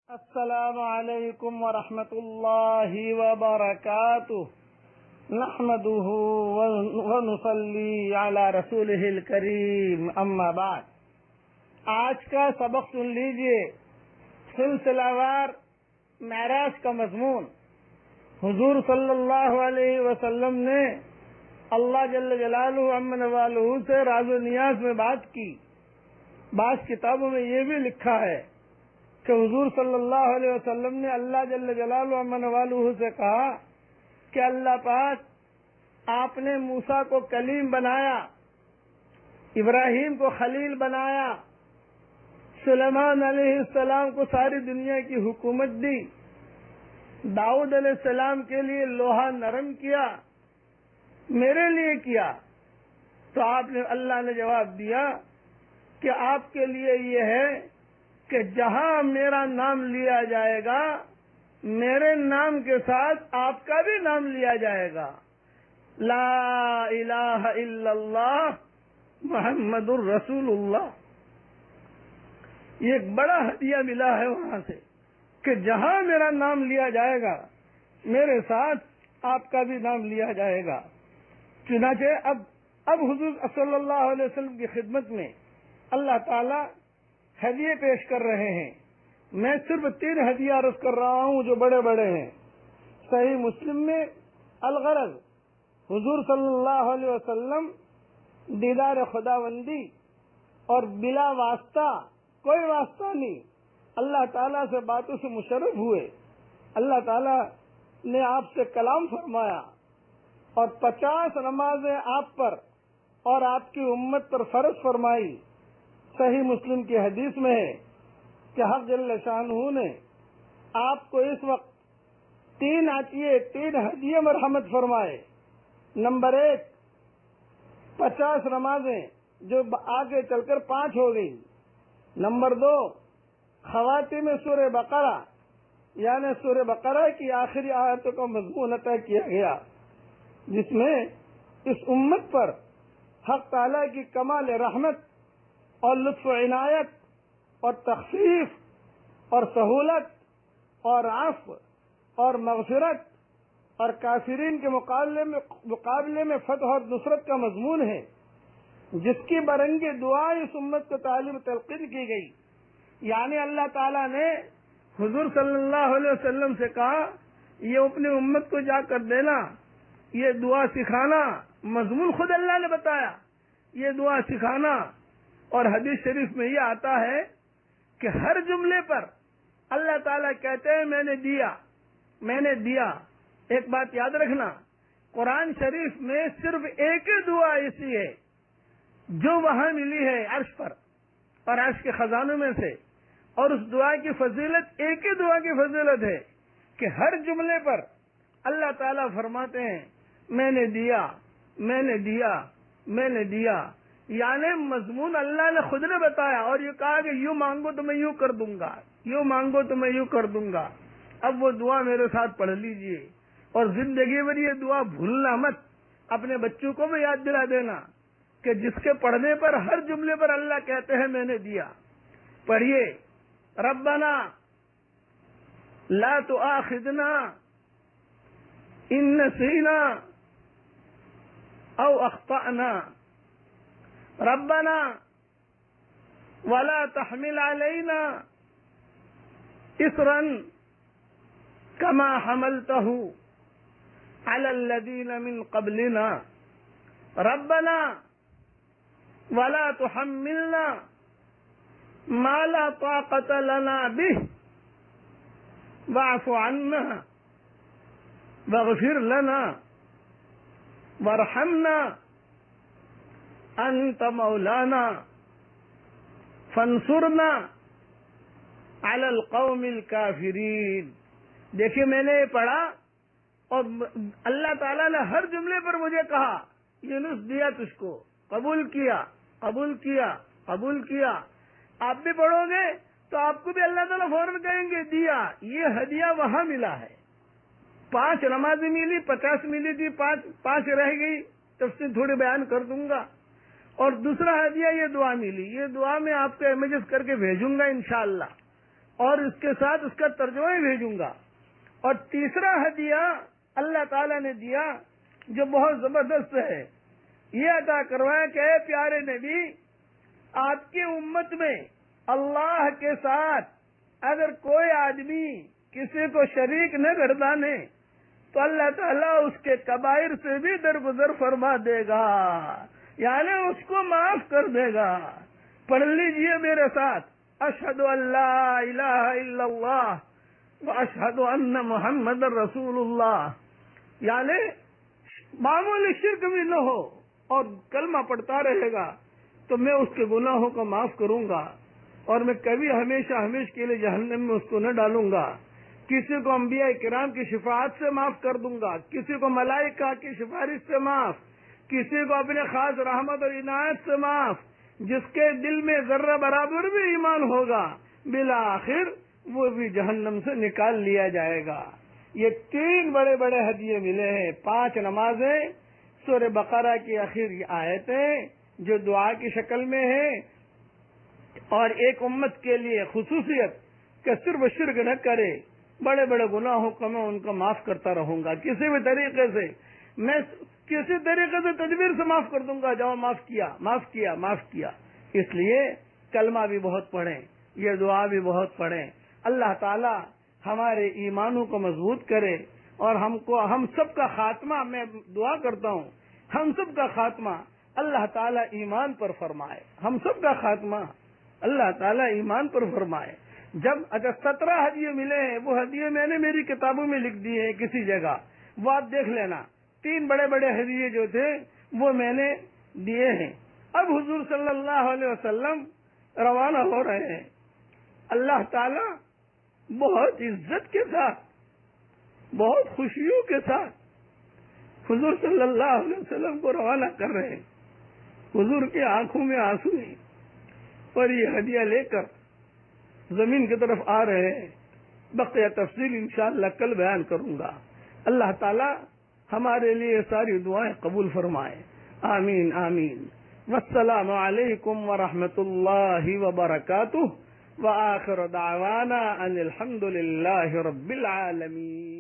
السلام علیکم ورحمۃ اللہ وبرکاتہ نحمده ونصلی علی رسولہ الکریم اما بعد۔ آج کا سبق سن لیجئے، سلسلہ وار معراج کا مضمون۔ حضور صلی اللہ علیہ وسلم نے اللہ جل جلالہ عم نوالہ سے راز و نیاز میں بات کی۔ بعض کتابوں میں یہ بھی لکھا ہے کہ حضور صلی اللہ علیہ وسلم نے اللہ جل جلالہ عم نوالہ سے کہا کہ اللہ پاک آپ نے موسیٰ کو کلیم بنایا، ابراہیم کو خلیل بنایا، سلیمان علیہ السلام کو ساری دنیا کی حکومت دی، داؤد علیہ السلام کے لیے لوہا نرم کیا، میرے لیے کیا؟ تو اللہ نے جواب دیا کہ آپ کے لیے یہ ہے کہ جہاں میرا نام لیا جائے گا، میرے نام کے ساتھ آپ کا بھی نام لیا جائے گا۔ لا الہ الا اللہ محمد الرسول اللہ۔ یہ ایک بڑا ہدیہ ملا ہے وہاں سے کہ جہاں میرا نام لیا جائے گا، میرے ساتھ آپ کا بھی نام لیا جائے گا۔ چنانچہ اب حضور صلی اللہ علیہ وسلم کی خدمت میں اللہ تعالی ہدیے پیش کر رہے ہیں۔ میں صرف 3 ہدیہ عرض کر رہا ہوں جو بڑے بڑے ہیں۔ صحیح مسلم میں الغرض حضور صلی اللہ علیہ وسلم دیدار خداوندی اور بلا واسطہ، کوئی واسطہ نہیں، اللہ تعالیٰ سے باتوں سے مشرف ہوئے۔ اللہ تعالیٰ نے آپ سے کلام فرمایا اور 50 نمازیں آپ پر اور آپ کی امت پر فرض فرمائی۔ صحیح مسلم کی حدیث میں ہے کہ حق جل شانہ نے آپ کو اس وقت 3 ہدیے مرحمت فرمائے۔ نمبر 1، 50 نمازیں جو آگے چل کر 5 ہو گئی۔ نمبر 2، خواتین میں سورہ بقرہ، یعنی سورہ بقرہ کی آخری آیتوں کا مضمون عطا کیا گیا، جس میں اس امت پر حق تعالیٰ کی کمال رحمت اور لطف و عنایت اور تخفیف اور سہولت اور عفو اور مغفرت اور کافرین کے مقابلے میں فتح اور نصرت کا مضمون ہے، جس کی برنگ دعا اس امت کو تعلیم تلقین کی گئی۔ یعنی اللہ تعالیٰ نے حضور صلی اللہ علیہ وسلم سے کہا یہ اپنی امت کو جا کر دینا، یہ دعا سکھانا، مضمون خود اللہ نے بتایا، یہ دعا سکھانا۔ اور حدیث شریف میں یہ آتا ہے کہ ہر جملے پر اللہ تعالیٰ کہتے ہیں میں نے دیا، میں نے دیا۔ ایک بات یاد رکھنا، قرآن شریف میں صرف ایک ہی دعا ایسی ہے جو وہاں ملی ہے عرش پر اور عرش کے خزانوں میں سے، اور اس دعا کی فضیلت ایک ہی دعا کی فضیلت ہے کہ ہر جملے پر اللہ تعالیٰ فرماتے ہیں میں نے دیا، میں نے دیا، میں نے دیا۔ یعنی مضمون اللہ نے خود نے بتایا اور یہ کہا کہ یوں مانگو تو میں یوں کر دوں گا، یوں مانگو تو میں یوں کر دوں گا۔ اب وہ دعا میرے ساتھ پڑھ لیجئے اور زندگی بھر یہ دعا بھولنا مت۔ اپنے بچوں کو بھی یاد دلا دینا کہ جس کے پڑھنے پر ہر جملے پر اللہ کہتے ہیں میں نے دیا۔ پڑھیے، ربنا لا تؤاخذنا ان نسینا او اخطأنا، ربنا ولا تحمل علينا إصرا كما حملته على الذين من قبلنا، ربنا ولا تحملنا ما لا طاقة لنا به واعف عنا واغفر لنا وارحمنا انت مولانا فانصرنا علی القوم الکافرین۔ دیکھیے میں نے یہ پڑھا اور اللہ تعالیٰ نے ہر جملے پر مجھے کہا یونس دیا تجھ کو، قبول کیا، قبول کیا، قبول کیا۔ آپ بھی پڑھو گے تو آپ کو بھی اللہ تعالیٰ فوراً کہیں گے دیا۔ یہ ہدیہ وہاں ملا ہے۔ 5 نمازیں ملی، 50 ملی تھی، 5 رہ گئی، تفصیل تھوڑی بیان کر دوں گا۔ اور دوسرا ہدیہ یہ دعا ملی، یہ دعا میں آپ کو امیجز کر کے بھیجوں گا انشاءاللہ۔ اور اس کے ساتھ اس کا ترجمہ بھی بھیجوں گا۔ اور تیسرا ہدیہ اللہ تعالیٰ نے دیا جو بہت زبردست ہے، یہ عطا کروایا کہ اے پیارے نبی، آپ کی امت میں اللہ کے ساتھ اگر کوئی آدمی کسی کو شریک نہ گردانے تو اللہ تعالیٰ اس کے کبائر سے بھی درگزر فرما دے گا، یعنی اس کو معاف کر دے گا۔ پڑھ لیجئے میرے ساتھ، اشہد ان لا الہ الا اللہ واشہد ان محمد رسول اللہ، یعنی معمولی شرک بھی نہ ہو اور کلمہ پڑھتا رہے گا تو میں اس کے گناہوں کو معاف کروں گا، اور میں کبھی ہمیشہ کے لیے جہنم میں اس کو نہ ڈالوں گا۔ کسی کو انبیاء کرام کی شفاعت سے معاف کر دوں گا، کسی کو ملائکہ کی سفارش سے معاف، کسی کو اپنے خاص رحمت اور عنایت سے معاف، جس کے دل میں ذرہ برابر بھی ایمان ہوگا بالآخر وہ بھی جہنم سے نکال لیا جائے گا۔ یہ 3 بڑے بڑے ہدیے ملے ہیں، 5 نمازیں، سورہ بقرہ کی آخری آیتیں جو دعا کی شکل میں ہیں، اور ایک امت کے لیے خصوصیت کہ صرف شرک نہ کرے، بڑے بڑے گناہوں کو میں ان کو معاف کرتا رہوں گا، کسی بھی طریقے سے میں کسی طریقے سے تدبیر سے معاف کر دوں گا، جاؤ معاف کیا معاف کیا معاف کیا۔ اس لیے کلمہ بھی بہت پڑھیں، یہ دعا بھی بہت پڑھیں۔ اللہ تعالی ہمارے ایمانوں کو مضبوط کرے، اور ہم سب کا خاتمہ، میں دعا کرتا ہوں ہم سب کا خاتمہ اللہ تعالی ایمان پر فرمائے، ہم سب کا خاتمہ اللہ تعالی ایمان پر فرمائے۔ جب اگر 17 ہدیے ملے ہیں، وہ ہدیے میں نے میری کتابوں میں لکھ دیے ہیں کسی جگہ، وہ آپ دیکھ لینا۔ 3 بڑے بڑے ہدیے جو تھے وہ میں نے دیے ہیں۔ اب حضور صلی اللہ علیہ وسلم روانہ ہو رہے ہیں، اللہ تعالی بہت عزت کے ساتھ، بہت خوشیوں کے ساتھ حضور صلی اللہ علیہ وسلم کو روانہ کر رہے ہیں۔ حضور کی آنکھوں میں آنسو ہیں اور یہ ہدیہ لے کر زمین کی طرف آ رہے ہیں۔ بقیہ تفصیل انشاءاللہ کل بیان کروں گا۔ اللہ تعالی ہمارے لیے ساری دعائیں قبول فرمائے، آمین آمین۔ والسلام علیکم ورحمۃ اللہ وبرکاتہ، وآخر دعوانا ان الحمد للہ رب العالمین۔